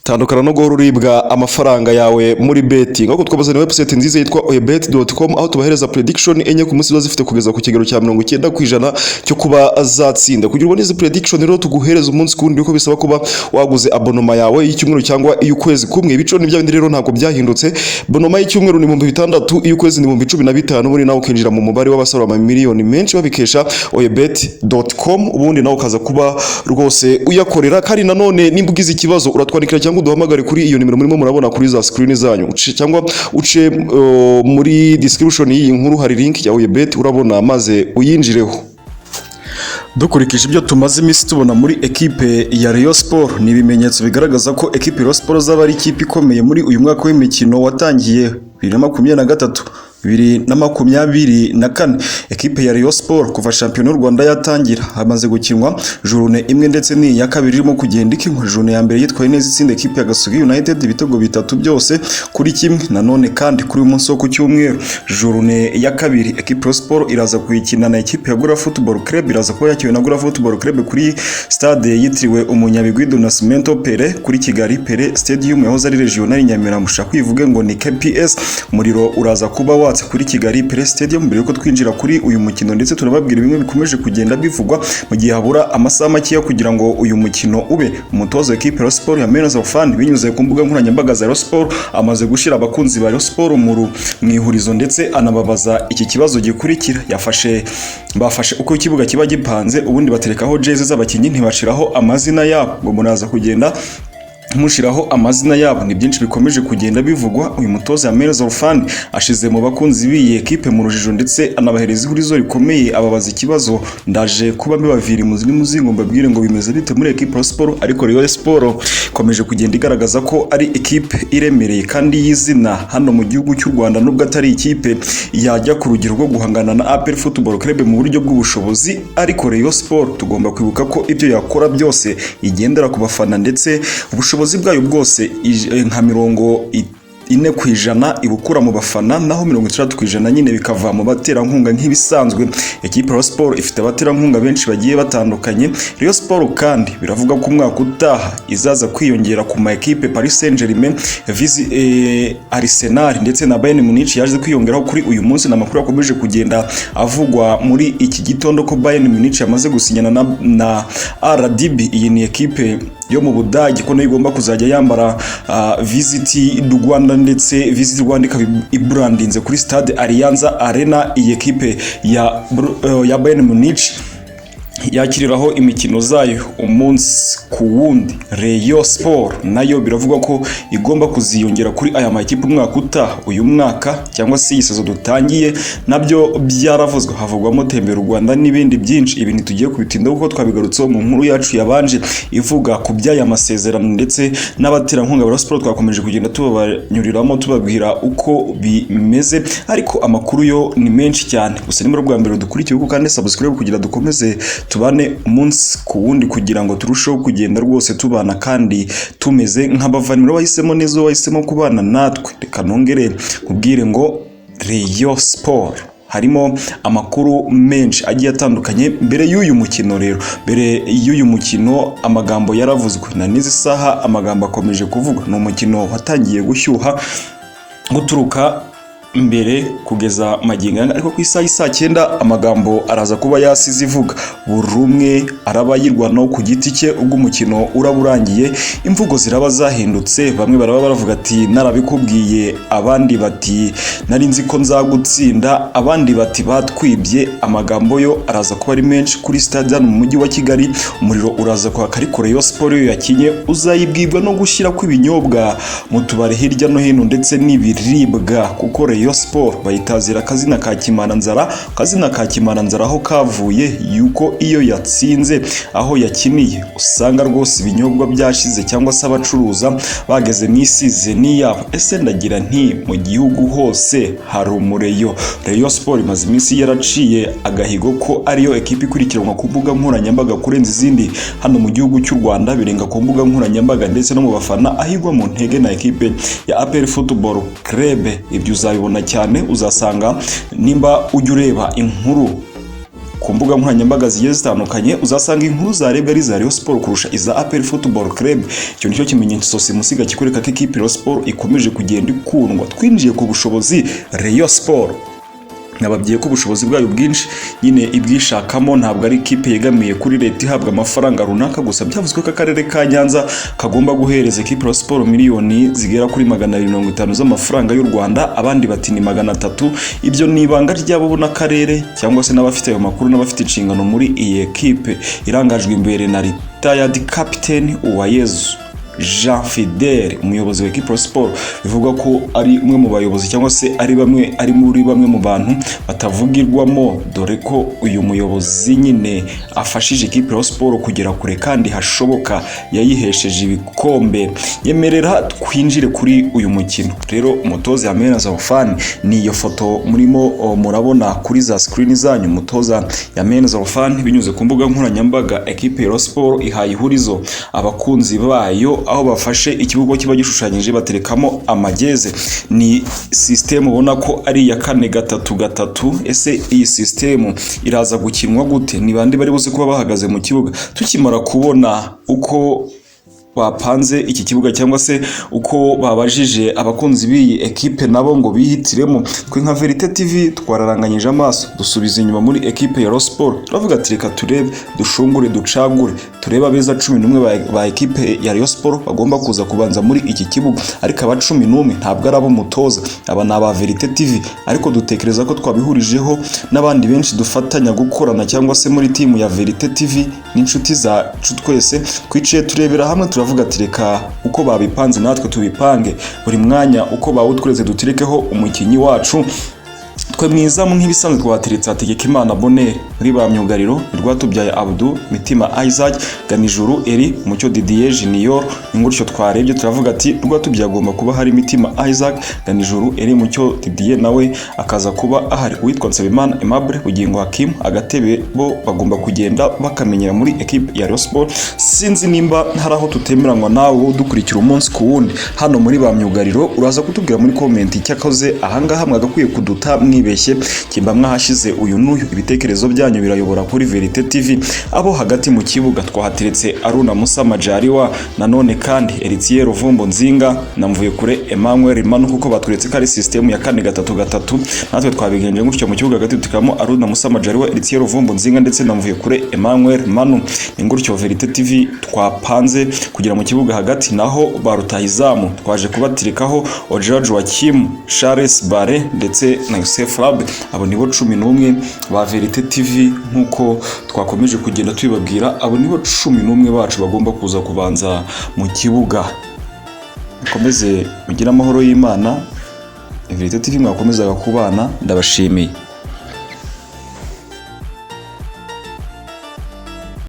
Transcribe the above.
Tandukana no guhora uribwa amafaranga yawe muri betting. Aho twabazaniye website nziza yitwa oyebet.com aho tubahereza prediction enye ku munsi ziba zifite kugeza ku kigero cya 90% cyo kuba azatsinda. Kugira ubone izi prediction rero tuguhereza umunsi kundi uko bisaba kuba waguze abonoma yawe y'icyumweru cyangwa iy'ukwezi kumwe. Ibico ni byabindi rero ntabwo byahindutse. Bonoma y'icyumweru ni 6,000, iy'ukwezi ni 15,000, muri nawe ukinjira mu mubare w'abasora ama miliyoni menshi babikesha oyebet.com. Ubundi nawe ukaza kuba rwose uyakorera. Kandi nanone nimbugize ikibazo uratwandikira cyangwa uduhamagare kuri iyo nimero murimo murabona kuri za screen zanyu, cyangwa uce muri description y'iyi nkuru hari link ya oyebet urabona, maze uyinjireho. Dukurikije ibyo tumaze iminsi tubona muri ekipe ya Rayon Sport, ni ibimenyetso bigaragaza ko ekipe ya Rayon Sport zaba ari ikipe ikomeye muri uyu mwaka w'imikino watangiye 2023 2024. Ekipe ya Rayon Sport kuva shampiyona y'u Rwanda yatangira hamaze gukinwa journée imwe ndetse ni ya kabiri irimo kugenda ikinwa. Journée ya mbere yitwaye neza itsinda ekipe ya Gasogi United ibitego 3 byose kuri kimwe. Nanone kandi kuri uyu munsi wo ku cyumweru journée ya kabiri ekipe ya Rayon Sport iraza kuyikina na ekipe ya Gora Football Club. Iraza kuba yakiwe na Gora Football Club kuri stade yitiriwe Umunyabigwi Donacimento Mbere kuri Kigali Pere Stadium yahoze ari regional Nyamirambo. Kwivuge ngo ni KPS. Umuriro uraza kuba kuri Kigali Pere Stadium mbere yuko twinjira kuri uyu mukino, ndetse turababwira bimwe bikomeje kugenda bivugwa mu gihe habura amasaha make kugira ngo uyu mukino ube. Umutoza w'ekipe ya Rayon Sport ya Mbere fan binyuze ku mbuga nkoranyambaga za Rayon Sport amaze gushira abakunzi ba Rayon Sport mu ihurizo, ndetse anababaza iki kibazo gikurikira. Bafashe uko ikibuga kiba gipanze, ubundi baterekaho jezi z'abakinnyi ntibashiraho amazina yabo, ngo munaza kugenda mushiraho amazina yabo. Ni byinshi bikomeje kugenda bivugwa. Uyu mutoza ya Mbere fan ashize mu bakunzi b'iyi ekipe mu rujijo, ndetse anabahereza ihurizo rikomeye ababaza ikibazo. Ndaje kuba mbibavira muzingo mbabwire ngo bimeze bite muri ekipe ya Sport. Ariko Rayon Sport ikomeje kugenda igaragaza ko ari ekipe iremereye kandi yizina hano mu gihugu cy'u Rwanda, nubwo atari ikipe yajya ku rugero rwo guhangana na APR Football Club mu buryo bw'ubushobozi. Ariko Rayon Sport tugomba kwibuka ko ibyo yakora byose igendera ku bafana, ndetse ubushobozi bwayo bwose nka 40% ibukura mu bafana, naho 60% nyine bikava mu baterankunga nk'ibisanzwe. Ekipe ya Sport ifite abaterankunga benshi bagiye batandukanye. Rayon Sport kandi biravuga ko umwaka utaha izaza kwiyongera ku ma ekipe Paris Saint-Germain, Arsenal ndetse na Bayern Munich yaje kwiyongeraho kuri uyu munsi. Na makuru akomeje kugenda avugwa muri iki gitondo ko Bayern Munich yamaze gusinyana na RDB. Iyi ni ekipe yo mu Budage ko nayo igomba kuzajya yambara Visit Rwanda, ndetse Visit Rwanda ibrandinze kuri stade Allianz Arena. Iyi ekipe ya Bayern Munich yakiriraho imikino zayo umunsi ku wundi. Rayon Sport nayo biravuga ko igomba kuziyongera kuri aya makipe umwaka utaha. Uyu mwaka cyangwa se isezo dutangiye nabyo byaravuzwe, havugwamo Tembera u Rwanda n'ibindi byinshi. Ibi ntitugiye kubitinda kuko twabigarutseho mu nkuru yacu yabanje ivuga ku by'aya masezerano, ndetse n'abaterankunga ba Sport twakomeje kugenda tubanyuriramo tubabwira uko bimeze. Ariko amakuru yo ni menshi cyane. Gusa nimero bwa mbere dukurikiye uko kandi subscribe kugira dukomeze tubane umunsi ku wundi kugira ngo turusheho kugenda rwose tubana kandi tumeze nk'abavandimwe bahisemo neza, bahisemo kubana natwe. Reka nongere kubwire ngo Rayon Sport harimo amakuru menshi agiye atandukanye mbere y'uyu mukino. Rero mbere y'uyu mukino amagambo yaravuzwe, na n'izi saha amagambo akomeje kuvugwa. Ni umukino watangiye gushyuha guturuka mbere kugeza magingo, ariko ku isaha 9 amagambo araza kuba yasize ivuga. Buri umwe araba yirwanaho ku giti cye. Ubwo umukino uraburangiye imvugo ziraba zahindutse. Bamwe baraba baravuga ati narabikubwiye, abandi bati nari nzi ko nzagutsinda, abandi bati batwibye. Amagambo yo araza kuba ari menshi kuri stade hano mu mujyi wa Kigali. Umuriro uraza kwaka, ariko Rayon Sport yo yakinye uzayibwirwa no gushyira kw'ibinyobwa mu tubare hirya no hino, ndetse n'ibiribwa, kuko Rayon Sport bayitazira akazina ka Kimananzara aho kavuye yuko iyo yatsinze aho yakiniye usanga rwose ibinyobwa byashize, cyangwa se abacuruza bageze mu season yabo. Ese ndagira nti mu gihugu hose hari umureyo. Rayon Sport imaze iminsi yaraciye agahigo ko ariyo ekipe ikurikiranwa ku mbuga nkoranyambaga kurenza izindi hano mu gihugu cy'u Rwanda. Birenga ku mbuga nkoranyambaga ndetse no mu bafana, ahigwa mu ntege na ekipe ya APR Football Club. Ibyo uzabibona cyane, uzasanga nimba ujya ureba inkuru ku mbuga nkoranyambaga zigiye zitandukanye uzasanga inkuru zarebwa ari za Rayon Sport kurusha iza APR Football Club. Icyo nicyo kimenyetso simusiga kikureka ko ikipe Rayon Sport ikomeje kugenda ikundwa. Twinjiye ku bushobozi Rayon Sport, nababwiye ko ubushobozi bwayo bwinshi nyine ibwishakamo, ntabwo ari ikipe yegamiye kuri leta ihabwa amafaranga runaka gusa. Byavuzwe ko akarere ka Nyanza kagomba guhereza ikipe Rayon Sport miliyoni zigera kuri 250 z'amafaranga y'u Rwanda, abandi bati ni 300. Ibyo ni ibanga ryabo n'akarere cyangwa se n'abafite ayo makuru n'abafite inshingano muri iyi ekipe irangajwe imbere na retired captain Uwayezu Jean Fidel, umuyobozi wa equipe Sport. Bivuga ko ari umwe mu bayobozi cyangwa se ari muri bamwe mu bantu batavugirwamo, dore ko uyu muyobozi nyine afashije equipe Sport kugera kure kandi hashoboka, yayihesheje ibikombe. Yemerera twinjire kuri uyu mukino rero. Umutoza Yamena Zafani, ni iyo foto murimo murabona kuri za screen zanyu. Umutoza Yamena Zafani binyuze ku mbuga nkoranyambaga, equipe Sport ihaye ihurizo abakunzi bayo, aho bafashe ikibugo kiba gishushanyije baterekamo amageze. Ni system ubona ko ari ya 4-3-3. Ese iyi system iraza gukinwa gute? Ni bande bari buze kuba bahagaze mu kibuga? Tukimara kubona uko bapanze iki kibuga cyangwa se uko babajije abakunzi b'iyi ekipe nabo ngo bihitiremo, twe nka Verite TV twararanganyije amaso dusubiza inyuma muri ekipe ya Rayon Sport. Turavuga ati reka turebe, dushungure, ducagure, turebe abeza 11 ba ekipe ya Rayon Sport bagomba kuza kubanza muri iki kibuga. Ariko aba 11 ntabwo ari abo Umutoza, aba naba Verite TV, ariko dutekereza ko twabihurijeho n'abandi benshi dufatanya gukorana cyangwa se muri timu ya Verite TV n'inshuti zacu. Twese twiciye turebera hamwe, turavuga ati reka uko babipanze natwe tubipange, buri mwanya uko bawutwereze duterekeho umukinyi wacu. Twe mwizamu nk'ibisanzwe twateretse Hategekimana Bonheur, muri ba myugariro Rwatubyaye Abdou, Mitima Isaac, Ganijuru Eri, Mucyo Didier Junior. Ingurutyo twarebye turavuga ati Rwatubyaye agomba kuba hari Mitima Isaac, Ganijuru Eri, Mucyo Didier nawe akaza kuba ahari. Uwitwa Nsabimana Aimable, Bugingo Hakim, agatebe bo bagomba kugenda bakamenyera muri equipe ya Rayon Sport. Sinzi nimba hari aho tutemeranywa nawe dukurikira umunsi ku wundi hano muri ba myugariro, uraza kutubwira muri comment icyakoze ahangaha mwagakwiye kuduta mwibeshye kimba mwahashize uyu n'uyu. Ibitekerezo byanyu birayobora kuri Verite TV. Abo hagati mu kibuga twahateretse Aruna Musa Majaliwa, nanone kandi Eritier Ruvumbo Nzinga na Mvuyekure Emmanuel Manu, kuko batweretse ko ari system ya 4-3-3. natwe twabigenje gutyo mu kibuga hagati tukamo Aruna Musa Majaliwa, Eritier Ruvumbo Nzinga ndetse na Mvuyekure Emmanuel Manu. Ingurutyo Verite TV twapanze kugira mu kibuga hagati, naho barutahizamu twaje kubatirikaho Ojaji Wakim, Charles Bare ndetse na Yusef Rabe. Abo nibo 11 ba Verite TV nkuko twakomeje kugenda tubibabwira. Abo nibo 11 bacu bagomba kuza kubanza mu kibuga. Mukomeze mugira amahoro y'Imana. Verite TV mwakomezaga kubana, ndabashimiye.